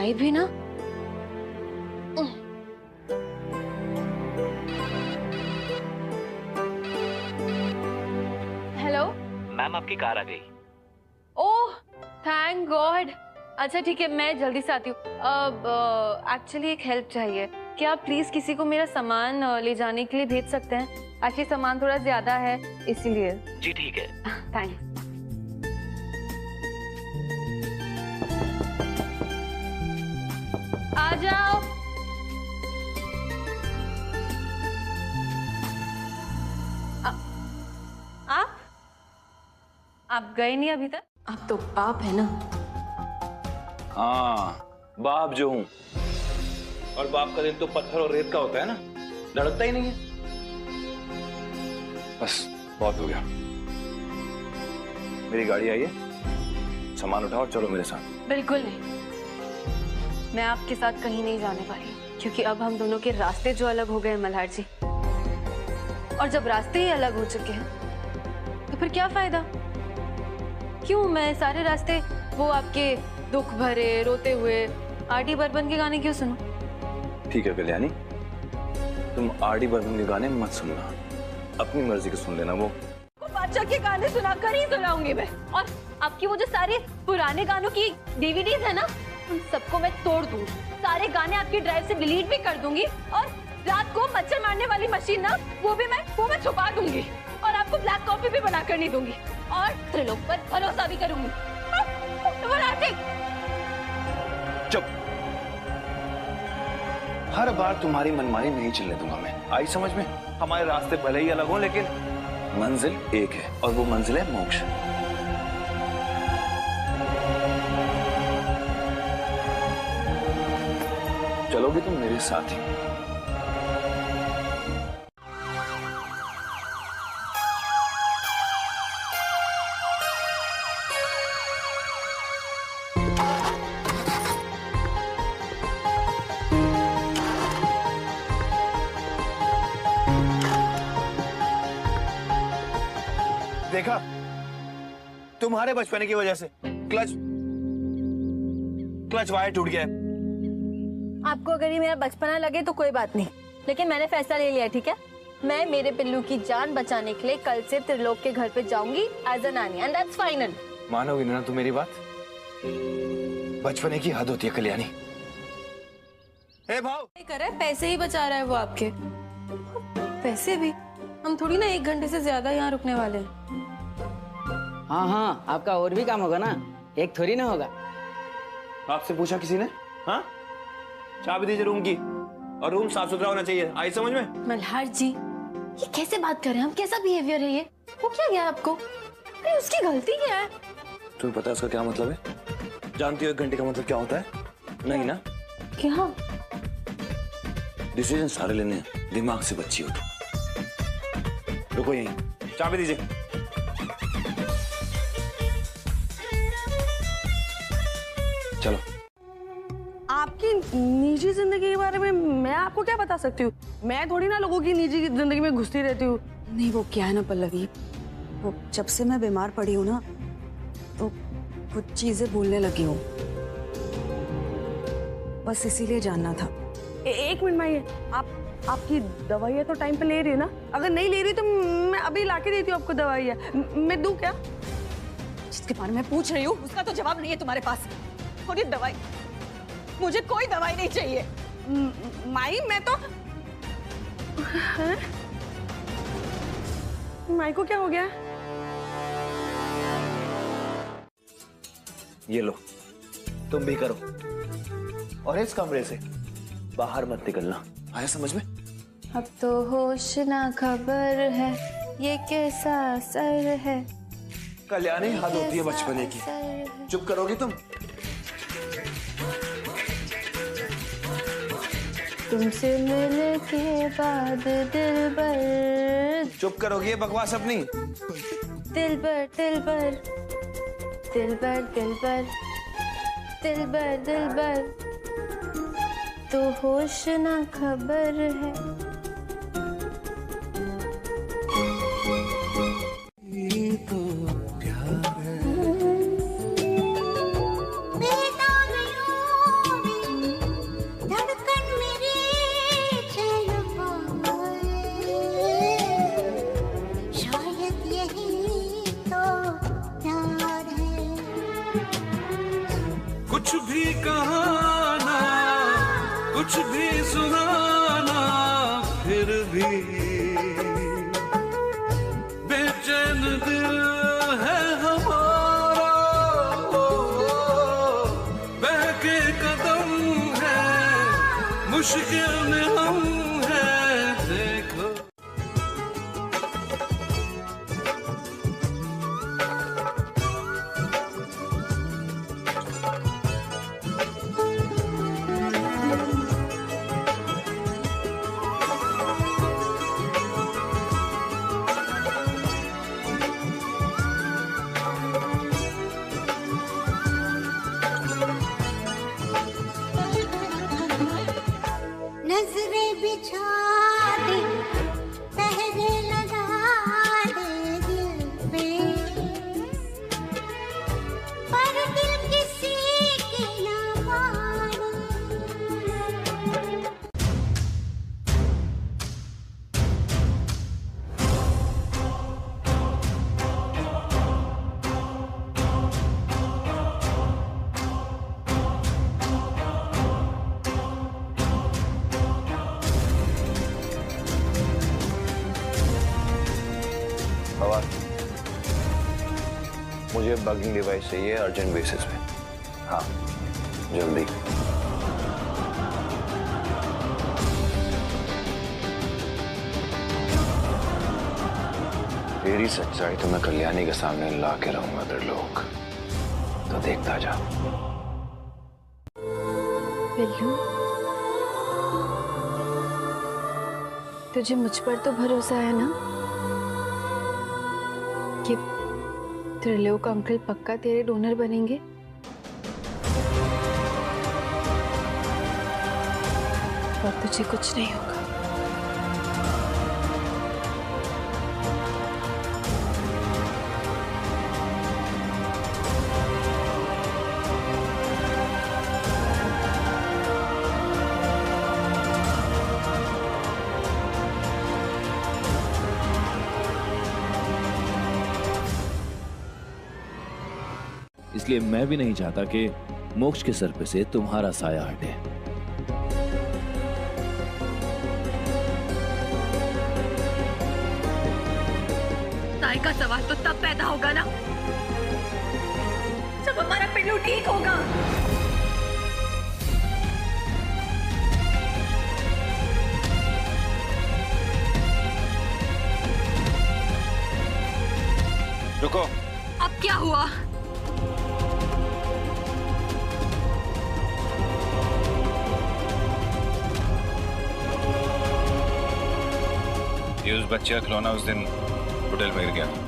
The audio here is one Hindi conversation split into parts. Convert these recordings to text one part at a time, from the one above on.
चाय भी ना। हेलो मैम, आपकी कार आ गई। Oh thank God. अच्छा ठीक है, मैं जल्दी से आती हूँ। अब एक्चुअली एक हेल्प चाहिए। क्या आप प्लीज किसी को मेरा सामान ले जाने के लिए भेज सकते हैं? एक्चुअली सामान थोड़ा ज्यादा है इसीलिए। जी ठीक है। थैंक्स। आ जाओ। आप गए नहीं अभी तक? आप तो बाप है ना। हाँ, बाप जो हूं। और बाप का दिल तो पत्थर और रेत का होता है ना, धड़कता ही नहीं है। बस बहुत हो गया। मेरी गाड़ी आई है, सामान उठाओ और चलो मेरे साथ। बिल्कुल नहीं, मैं आपके साथ कहीं नहीं जाने वाली, क्योंकि अब हम दोनों के रास्ते जो अलग हो गए हैं मल्हार जी। और जब रास्ते ही अलग हो चुके हैं तो फिर क्या फायदा? क्यों मैं सारे रास्ते वो आपके दुख भरे रोते हुए आर.डी. बर्मन के गाने क्यों सुनूं? ठीक है कल्याणी, तुम आर.डी. बर्मन के गाने मत सुनना, अपनी मर्जी के सुन लेना। वो बादशाह के गाने सुनाकर ही सुनाऊंगी मैं। और आपकी वो जो सारे पुराने गानों की डीवीडीज है ना, उन सबको मैं तोड़ दूंगी। सारे गाने आपकी ड्राइव से डिलीट भी कर दूंगी। और रात को मच्छर मारने वाली मशीन ना, वो मैं छुपा दूंगी। और आपको ब्लैक कॉफी भी बनाकर नहीं दूंगी। और त्रिलोक पर भरोसा भी करूंगी। चुप। हर बार तुम्हारी मनमानी नहीं चलने दूंगा मैं। आई समझ में? हमारे रास्ते भले ही अलग हो, लेकिन मंजिल एक है, और वो मंजिल है मोक्ष। चलोगे तुम मेरे साथ ही। देखा, तुम्हारे बचपने की वजह से क्लच वायर टूट गया है। आपको अगर ये मेरा बचपना लगे तो कोई बात नहीं, लेकिन मैंने फैसला ले लिया, ठीक है? मैं मेरे पिल्लू की जान बचाने के लिए कल से त्रिलोक के घर पे जाऊंगी एज अ नानी, एंड दैट्स फाइनल। मानोगी ना तुम मेरी बात? बचपने की हद होती है कल्याणी। हे भाव, कर रहा है, पैसे ही बचा रहा है वो आपके। पैसे भी? हम थोड़ी ना 1 घंटे से ज्यादा यहाँ रुकने वाले हैं। हाँ, आपका और भी काम होगा ना, एक थोड़ी ना होगा। आपसे पूछा किसी ने? हाँ, चाबी दीजिए रूम की, और रूम साफ सुथरा होना चाहिए। आई समझ में? मल्हार जी, ये कैसे बात कर रहे हैं हम? कैसा बिहेवियर है ये? वो क्या गया आपको? अरे उसकी गलती क्या है? तुम्हें पता है उसका क्या मतलब है? जानती हो 1 घंटे का मतलब क्या होता है? नहीं ना? क्या? डिसीजन सारे लेने हैं, दिमाग से बच्ची हो तुम। रुको यहीं, चाबी दीजिए। चलो। आपकी निजी जिंदगी के बारे में मैं आपको क्या बता सकती हूँ? मैं थोड़ी ना लोगों की निजी जिंदगी में घुसती रहती हूँ। नहीं, वो क्या है ना पल्लवी, वो जब से मैं बीमार पड़ी हूँ ना, तो कुछ चीजें भूलने लगी हूँ। बस इसीलिए जानना था। एक मिनट माई, आपकी दवाइयाँ तो टाइम पे ले रही है ना? अगर नहीं ले रही तो मैं अभी लाके देती हूँ आपको दवाइयाँ। मैं दूँ क्या? जिसके बारे में पूछ रही हूँ उसका तो जवाब नहीं है तुम्हारे पास। और ये दवाई, मुझे कोई दवाई नहीं चाहिए। माई मैं तो माई को क्या हो गया? ये लो, तुम भी करो, और इस कमरे से बाहर मत निकलना। आया समझ में? अब तो होश ना खबर है, ये कैसा असर है। कल्याणी, हद होती है बचपने की। चुप करोगी तुम? तुमसे मिलने के बाद दिलबर। चुप करोगी? ये बकवास अपनी। दिलबर दिलबर दिलबर दिलबर दिलबर दिलबर, तो होश ना खबर है। कुछ भी सुहाना फिर भी बेचैन दिल है हमारा, बहके कदम है मुश्किल में हम हैं देखो। नजरें बिछा दे, पहरे लगा दे दिल पे, पर दिल किसी की ना माने। बाबा, मुझे बगिंग डिवाइस चाहिए अर्जेंट बेसिस पे। हाँ, जल्दी। तेरी सच्चाई तो मैं कल्याणी के सामने ला के रहूंगा त्रिलोक, तो देखता जा। बिल्लू, तुझे मुझ पर तो भरोसा है ना कि त्रिलोक अंकल पक्का तेरे डोनर बनेंगे? और तुझे कुछ नहीं होगा। इसलिए मैं भी नहीं चाहता कि मोक्ष के सर पे से तुम्हारा साया हटे। साई का सवाल तो तब पैदा होगा ना जब हमारा पिल्लू ठीक होगा। रुको। अब क्या हुआ? ये उस बच्चे का खिलौना उस दिन होटल में गिर गया था।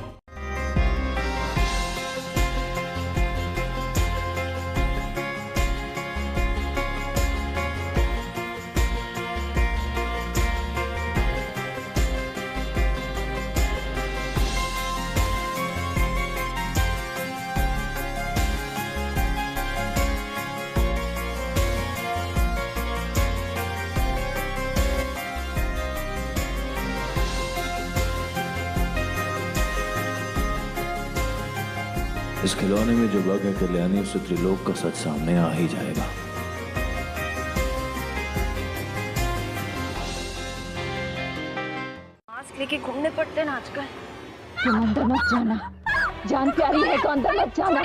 इस खिलौने में जो बग है कल्याणी, उससे त्रिलोक का सच सामने आ ही जाएगा। मास्क लेके घूमने पड़ते हैं ना आजकल। तुम अंदर मत जाना, जान प्यारी है तो अंदर मत जाना।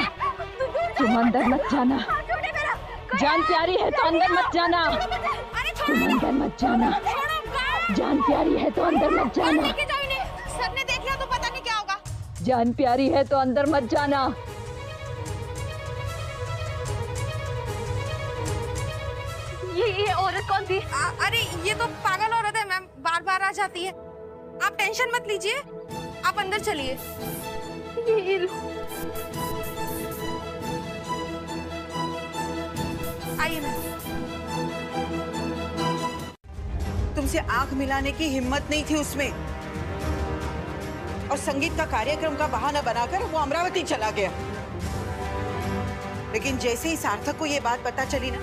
तुम अंदर मत जाना, जान प्यारी है तो अंदर मत जाना। तुम अंदर मत जाना, जान प्यारी है तो अंदर मत जाना। सर ने देख लिया तो पता नहीं क्या होगा। जान प्यारी है तो अंदर मत जाना। ये औरत कौन थी? अरे ये तो पागल औरत है मैम, बार बार आ जाती है। आप टेंशन मत लीजिए, आप अंदर चलिए। ये लो। आइए मैम। तुमसे आंख मिलाने की हिम्मत नहीं थी उसमें, और संगीत का कार्यक्रम का बहाना बनाकर वो अमरावती चला गया। लेकिन जैसे ही सार्थक को ये बात पता चली ना,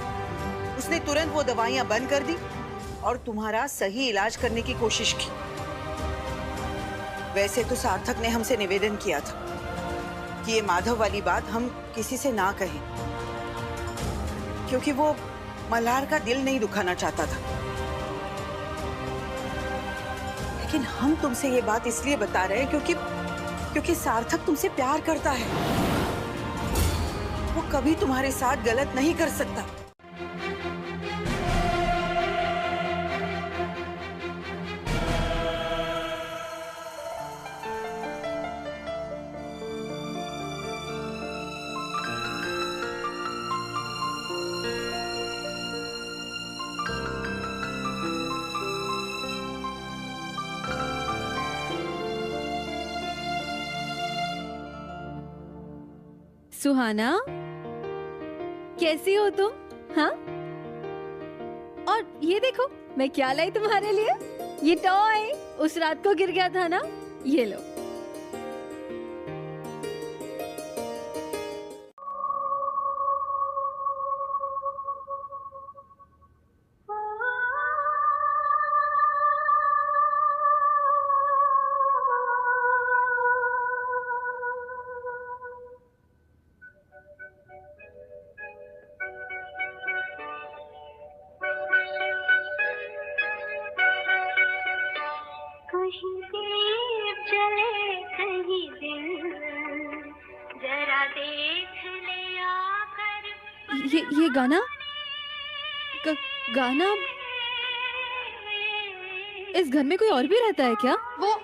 उसने तुरंत वो दवाइयां बंद कर दी और तुम्हारा सही इलाज करने की कोशिश की। वैसे तो सार्थक ने हमसे निवेदन किया था कि ये माधव वाली बात हम किसी से ना कहें, क्योंकि वो मल्हार का दिल नहीं दुखाना चाहता था, लेकिन हम तुमसे ये बात इसलिए बता रहे हैं क्योंकि सार्थक तुमसे प्यार करता है। वो कभी तुम्हारे साथ गलत नहीं कर सकता। सुहाना, कैसी हो तुम? हाँ? और ये देखो मैं क्या लाई तुम्हारे लिए। ये टॉय उस रात को गिर गया था ना, ये लो। कहीं दीप जले कहीं दिल, जरा देख ले आकर। ये गाना गाना इस घर में कोई और भी रहता है क्या? वो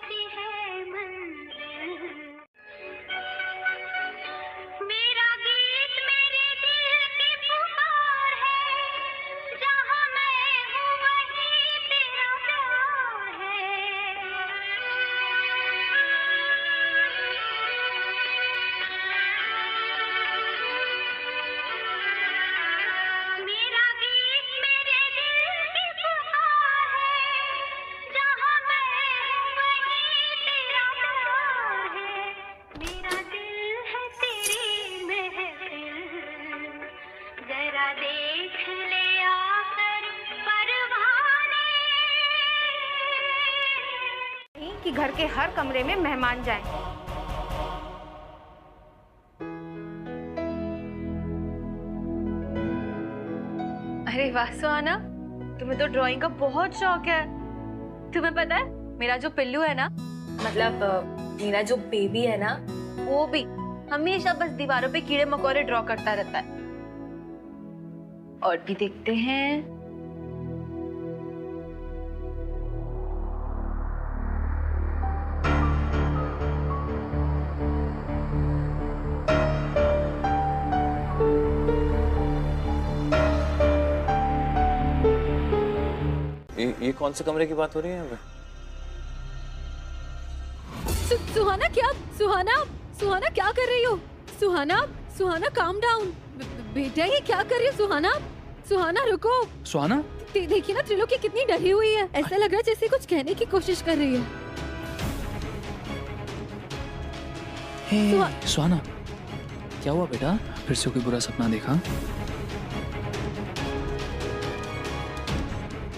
कि घर के हर कमरे में मेहमान जाएं। अरे वाह सुहाना, तुम्हें तो ड्राइंग का बहुत शौक है। तुम्हें पता है मेरा जो पिल्लू है ना, मतलब मेरा जो बेबी है ना, वो भी हमेशा बस दीवारों पे कीड़े मकोड़े ड्रॉ करता रहता है। और भी देखते हैं। ये कौन से कमरे की बात हो रही है यहाँ पे? सुहाना क्या? सुहाना क्या कर रही हो? सुहाना काम डाउन। बेटा ये क्या कर रही हो सुहाना रुको। सुहाना देखिए ना त्रिलोकी कितनी डरी हुई है। ऐसा लग रहा है जैसे कुछ कहने की कोशिश कर रही है। सुहाना क्या हुआ बेटा? फिर से कोई बुरा सपना देखा?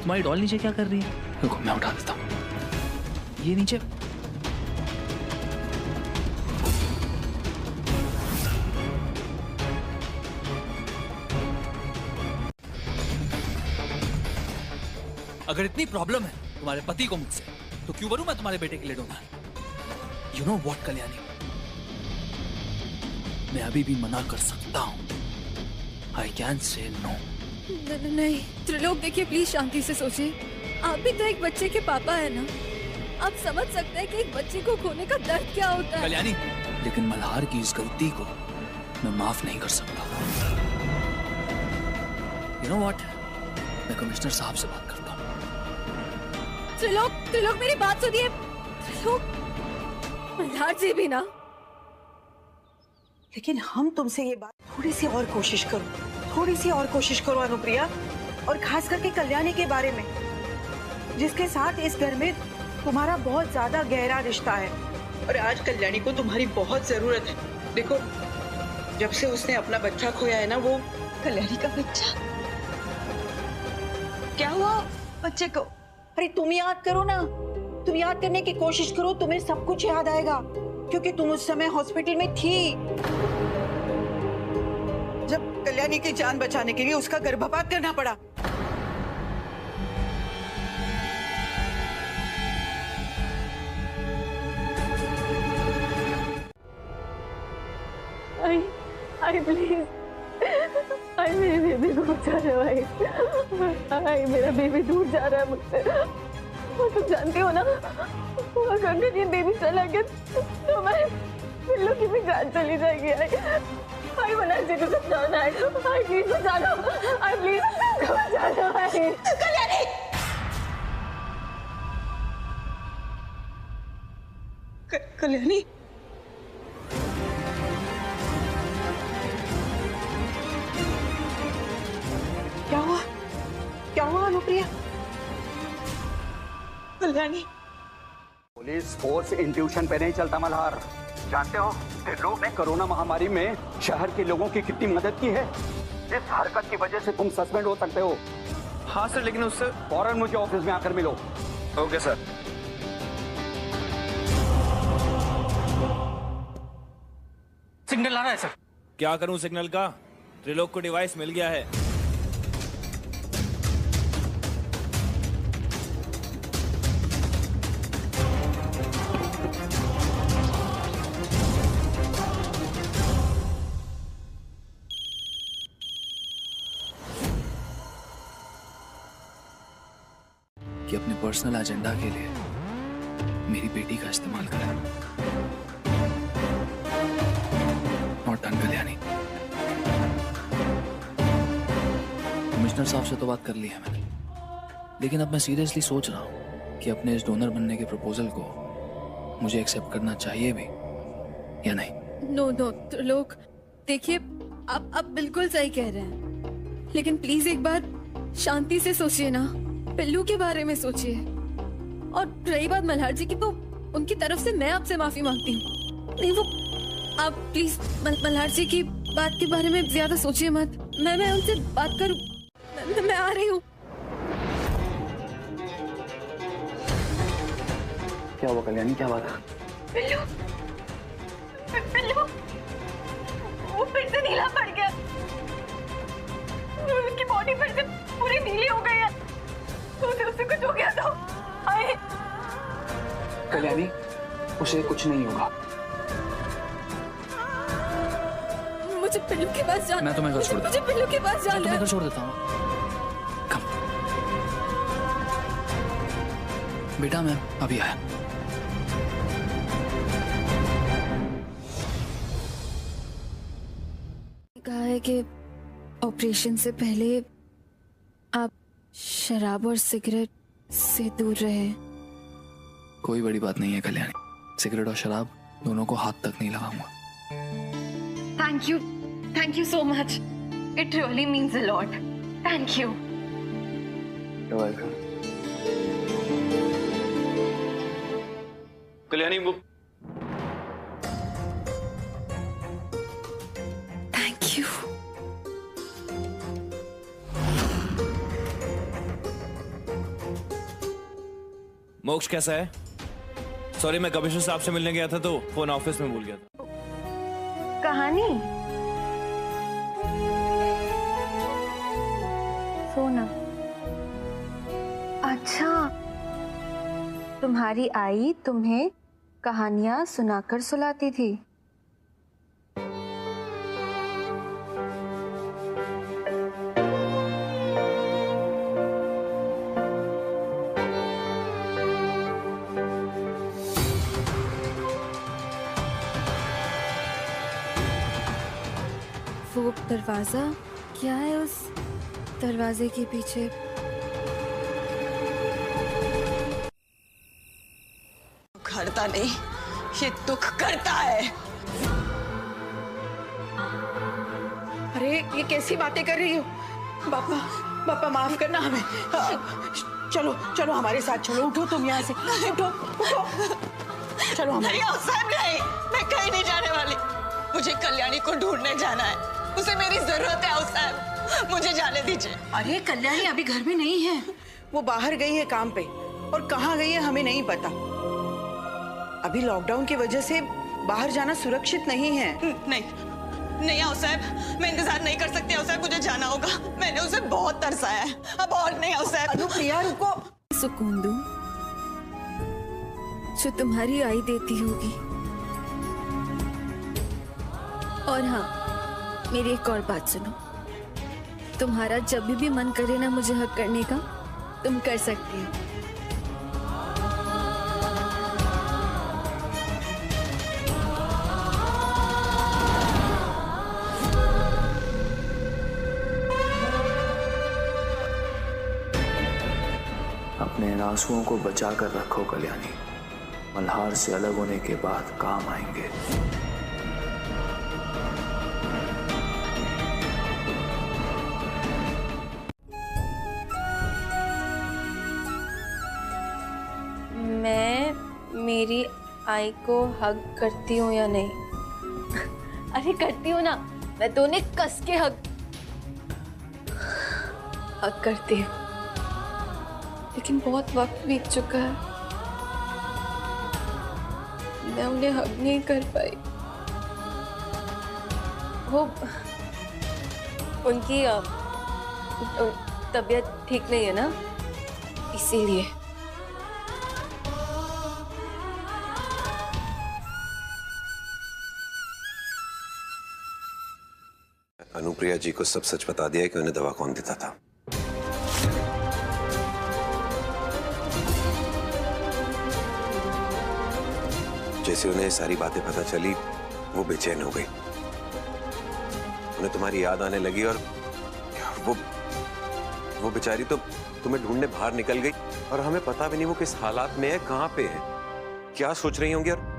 तुम्हारी डॉल नीचे क्या कर रही है? रुको मैं उठा देता हूँ। ये नीचे अगर इतनी प्रॉब्लम है तुम्हारे पति को मुझसे, तो क्यों बनूं मैं तुम्हारे बेटे के लिए donor? You know what Kalyani, मैं अभी भी मना कर सकता हूँ। I can say no. नहीं त्रिलोक देखिए प्लीज शांति से सोचिए। आप भी तो एक बच्चे के पापा है ना, आप समझ सकते हैं कि एक बच्चे को खोने का दर्द क्या होता है। कल्याणी, लेकिन मल्हार की इस गलती को मैं माफ नहीं कर सकता। यू नो व्हाट, मैं कमिश्नर साहब से बात करता हूँ। त्रिलोक मेरी बात सुनिए। त्रिलोक, मल्हार जी भी ना। लेकिन हम तुमसे ये बात थोड़ी सी और कोशिश करो अनुप्रिया, और खास करके कल्याणी के बारे में, जिसके साथ इस घर में तुम्हारा बहुत ज्यादा गहरा रिश्ता है और आज कल्याणी को तुम्हारी बहुत जरूरत है। देखो जब से उसने अपना बच्चा खोया है ना, वो कल्याणी का बच्चा, क्या हुआ बच्चे को? अरे तुम याद करो ना, तुम याद करने की कोशिश करो, तुम्हें सब कुछ याद आएगा क्योंकि तुम उस समय हॉस्पिटल में थी जब कल्याणी की जान बचाने के लिए उसका गर्भपात करना पड़ा। आई प्लीज, आई मेरे बेबी को बचा लो आई, आई मेरा बेबी दूर जा रहा है मुझसे। वो तुम जानती हो ना, अगर ये बेबी चला गया तो मैं पिल्लू की भी जान चली जाएगी। आई बनारसी को बचाना है, आई प्लीज बचा लो, आई प्लीज बचा लो आई। कल्याणी, कल्याणी, क्या हुआ? क्या हुआ Anupriya? Kalyani, police force intuition पे नहीं चलता मल्हार। जानते हो लोग ने कोरोना महामारी में शहर के लोगों की कितनी मदद की है। इस हरकत की वजह से तुम सस्पेंड हो सकते हो। हाँ सर, लेकिन उससे फौरन मुझे ऑफिस में आकर मिलो। Okay sir. सिग्नल आ रहा है सर। क्या करूं सिग्नल का? त्रिलोक को डिवाइस मिल गया है। कि अपने पर्सनल एजेंडा के लिए मेरी बेटी का इस्तेमाल करें। Not done Kalyani. कमिश्नर साहब से तो बात कर ली है मैंने, लेकिन अब मैं सीरियसली सोच रहा हूं कि अपने इस डोनर बनने के प्रपोजल को मुझे एक्सेप्ट करना चाहिए भी या नहीं। नो नो त्रिलोक, देखिए आप बिल्कुल सही कह रहे हैं, लेकिन प्लीज एक बार शांति से सोचिए ना, पिल्लू के बारे में सोचिए। और रही बात मल्हार जी की, तो उनकी तरफ से मैं आपसे माफी मांगती हूँ। नहीं वो आप प्लीज मल्हार जी की बात के बारे में ज्यादा सोचिए मत। मैं उनसे बात करूँ, मैं आ रही हूँ। क्या हुआ कल्याणी, क्या बात? पिल्लू, पिल्लू वो फिर से नीला पड़ गया, उसकी बॉडी फिर से पूरी नीली हो गई है। उसे कुछ हो गया तो आए। कल्याणी, उसे कुछ नहीं होगा। मुझे पिल्लू के पास जाना। मैं तुम्हें घर छोड़ देता हूं। मुझे पिल्लू के पास जाना है। तुम्हें घर छोड़ देता हूँ। कम बेटा, मैं अभी आया। कहा है कि ऑपरेशन से पहले आप शराब और सिगरेट से दूर रहे। कोई बड़ी बात नहीं है कल्याणी, सिगरेट और शराब दोनों को हाथ तक नहीं लगाऊंगा। Thank you so much, it really means a lot. Thank you. Kalyani वो थैंक यू। मोक्ष कैसा है? सॉरी, मैं कमिश्नर साहब से मिलने गया था तो फोन ऑफिस में भूल गया था। कहानी सोना। अच्छा, तुम्हारी आई तुम्हें कहानियां सुनाकर सुलाती थी। वो दरवाजा क्या है उस दरवाजे के पीछे? करता नहीं, ये दुख करता है। अरे ये कैसी बातें कर रही हो? पापा माफ करना हमें। चलो चलो हमारे साथ चलो, उठो तुम यहाँ से, उठो चलो हमारे। नहीं, मैं कहीं नहीं जाने वाली। मुझे कल्याणी को ढूंढने जाना है, उसे मेरी जरूरत है उसे, मुझे जाने दीजिए। अरे कल्याणी अभी घर में नहीं है, वो बाहर गई है काम पे, और कहाँ गई है हमें नहीं पता। अभी लॉकडाउन की वजह से बाहर जाना सुरक्षित नहीं है। नहीं आओ साहब, मैं इंतजार नहीं कर सकती आओ साहब, मुझे जाना होगा। मैंने उसे बहुत तरसाया है, अब और नहीं आओ साहब। अनुप्रिया रुको। सुकून दूं जो तुम्हारी आई देती होगी। और हाँ, मेरी एक और बात सुनो, तुम्हारा जब भी मन करे ना मुझे हक करने का, तुम कर सकती हो। अपने इन आंसुओं को बचा कर रखो कल्याणी, मल्हार से अलग होने के बाद काम आएंगे। मैं मेरी आई को हग करती हूँ या नहीं? अरे करती हूँ ना, मैं तो उन्हें कस के हग करती हूँ, लेकिन बहुत वक्त बीत चुका है, मैं उन्हें हग नहीं कर पाई। वो उनकी तबीयत ठीक नहीं है ना, इसीलिए। अनुप्रिया जी को सब सच बता दिया कि उन्हें दवा कौन देता था। जैसे उन्हें सारी बातें पता चली, वो बेचैन हो गई। उन्हें तुम्हारी याद आने लगी और वो बेचारी तो तुम्हें ढूंढने बाहर निकल गई, और हमें पता भी नहीं वो किस हालात में है, कहां पे है, क्या सोच रही होंगी। और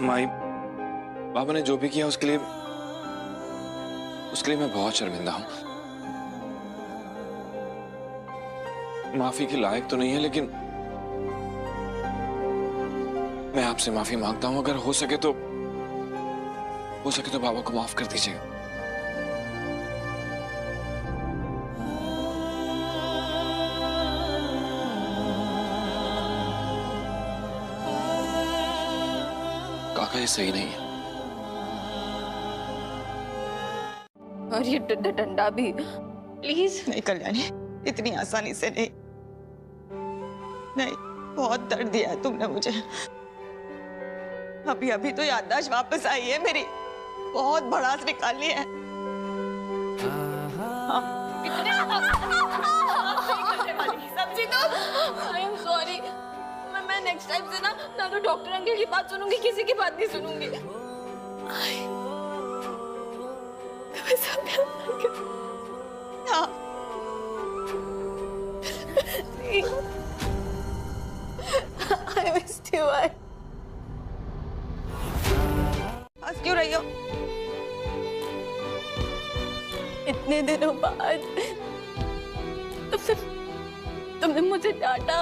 माई, बाबा ने जो भी किया उसके लिए मैं बहुत शर्मिंदा हूं। माफी के लायक तो नहीं है, लेकिन मैं आपसे माफी मांगता हूं। अगर हो सके तो बाबा को माफ कर दीजिएगा। काका ये सही नहीं है। और ये डंडा भी प्लीज नहीं कल्याणी, इतनी आसानी से नहीं। बहुत दर्द दिया है तुमने मुझे। अभी तो याददाश्त वापस आई है मेरी, बहुत भड़ास निकाली है। सब्जी तो आई एम सॉरी, मैं नेक्स्ट टाइम से ना तो डॉक्टर अंकल की बात सुनूंगी, किसी की बात नहीं सुनूंगी। I missed you. हंस क्यों रही हो? इतने दिनों बाद तुमने मुझे डांटा,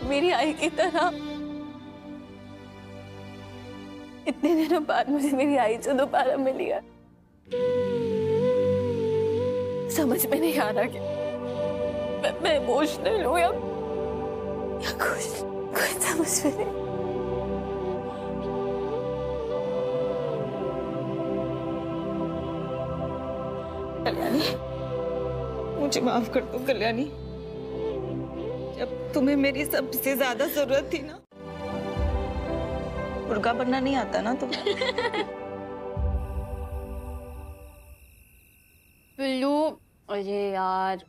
मेरी आई की तरह। इतने दिनों बाद मुझे मेरी आई जो दोबारा मिली है, समझ में नहीं आ रहा कि मैं इमोशनल हूँ या कुछ समझ में नहीं। कल्याणी, मुझे माफ कर दो कल्याणी। जब तुम्हें मेरी सबसे ज्यादा जरूरत थी ना, मुर्गा बनना नहीं आता ना तुम्हें। पिल्लू, अरे यार।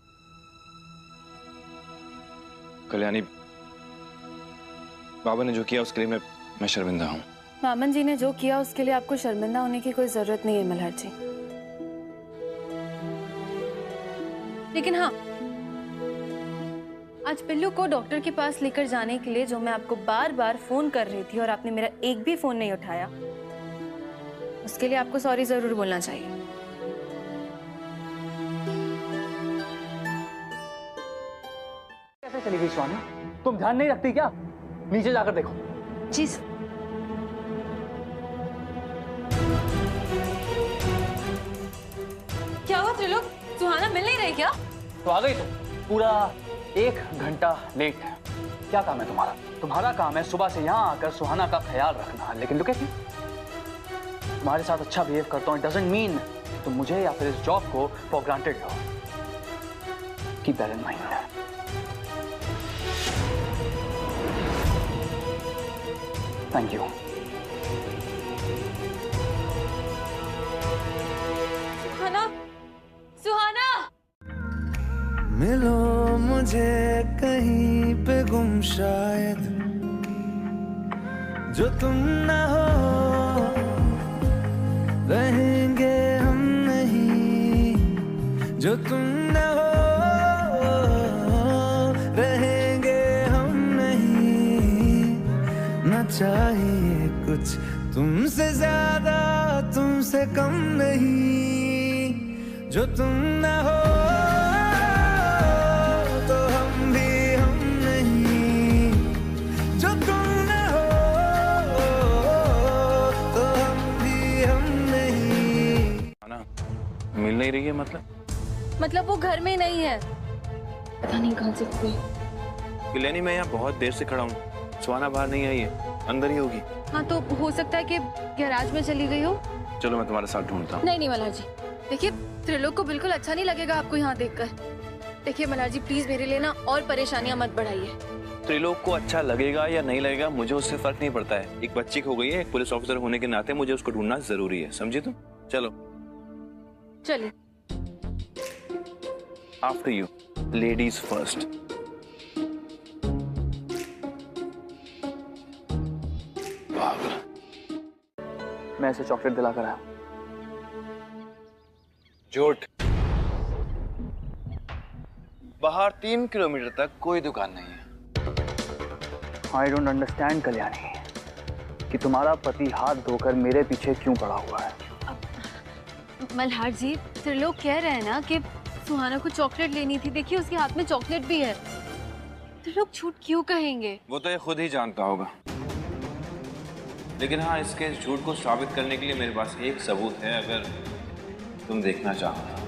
कल्याणी, बाबा ने जो किया उसके लिए मैं शर्मिंदा हूँ। मामन जी ने जो किया उसके लिए आपको शर्मिंदा होने की कोई जरूरत नहीं है मल्हार जी। लेकिन हाँ, आज पिल्लू को डॉक्टर के पास लेकर जाने के लिए जो मैं आपको बार बार फोन कर रही थी और आपने मेरा एक भी फोन नहीं उठाया, उसके लिए आपको सॉरी जरूर बोलना चाहिए। चली गई सुहाना? तुम ध्यान नहीं रखती क्या? नीचे जाकर देखो। जी। क्या हुआ त्रिलोक? सुहाना मिल नहीं रही क्या? तो आ गई तुम, पूरा 1 घंटा लेट है। क्या काम है तुम्हारा? तुम्हारा काम है सुबह से यहाँ आकर सुहाना का ख्याल रखना, लेकिन लुक एट मी, तुम्हारे साथ अच्छा बिहेव करता हूँ, इट डजंट मीन तुम मुझे या फिर इस जॉब को फॉर ग्रांटेड लो। Keep that in mind. Thank you. Suhana, Suhana, मिलो मुझे कहीं पे गुम शायद, जो तुम ना हो रहेंगे हम नहीं, जो तुम ना हो रहेंगे हम नहीं, ना चाहिए कुछ तुमसे ज्यादा तुमसे कम नहीं, जो तुम ना हो तो हम भी हम नहीं, जो तुम ना हो तो हम भी हम नहीं। ना मिल नहीं रही है मतलब वो घर में नहीं है। पता नहीं कहाँ से गई। कल्याणी, मैं यहाँ बहुत देर से खड़ा हूँ, सुहाना बाहर नहीं आई है, अंदर ही होगी। हाँ तो हो सकता है कि गैराज में चली गई हो। चलो मैं तुम्हारे साथ ढूंढता हूँ। नहीं मल्हार जी, देखिए त्रिलोक को बिल्कुल अच्छा नहीं लगेगा आपको यहाँ देखकर। देखिए मल्हार जी, प्लीज मेरे लिए ना और परेशानियां मत बढ़ाइए। त्रिलोक को अच्छा लगेगा या नहीं लगेगा मुझे उससे फर्क नहीं पड़ता है। एक बच्ची हो गई है, एक पुलिस ऑफिसर होने के नाते मुझे उसको ढूंढना जरूरी है, समझी तुम? चलो चलिए। After you, ladies first. मैं इसे चॉकलेट दिलाकर आया। झूठ। बाहर 3 किलोमीटर तक कोई दुकान नहीं है। आई डोंट अंडरस्टैंड कल्याणी कि तुम्हारा पति हाथ धोकर मेरे पीछे क्यों पड़ा हुआ है। मल्हार जी, त्रिलोक कह रहे हैं ना कि सुहाना को चॉकलेट लेनी थी। देखिए उसके हाथ में चॉकलेट भी है। त्रिलोक झूठ क्यों कहेंगे? वो तो ये खुद ही जानता होगा। लेकिन हाँ, इसके झूठ को साबित करने के लिए मेरे पास एक सबूत है, अगर तुम देखना चाहो।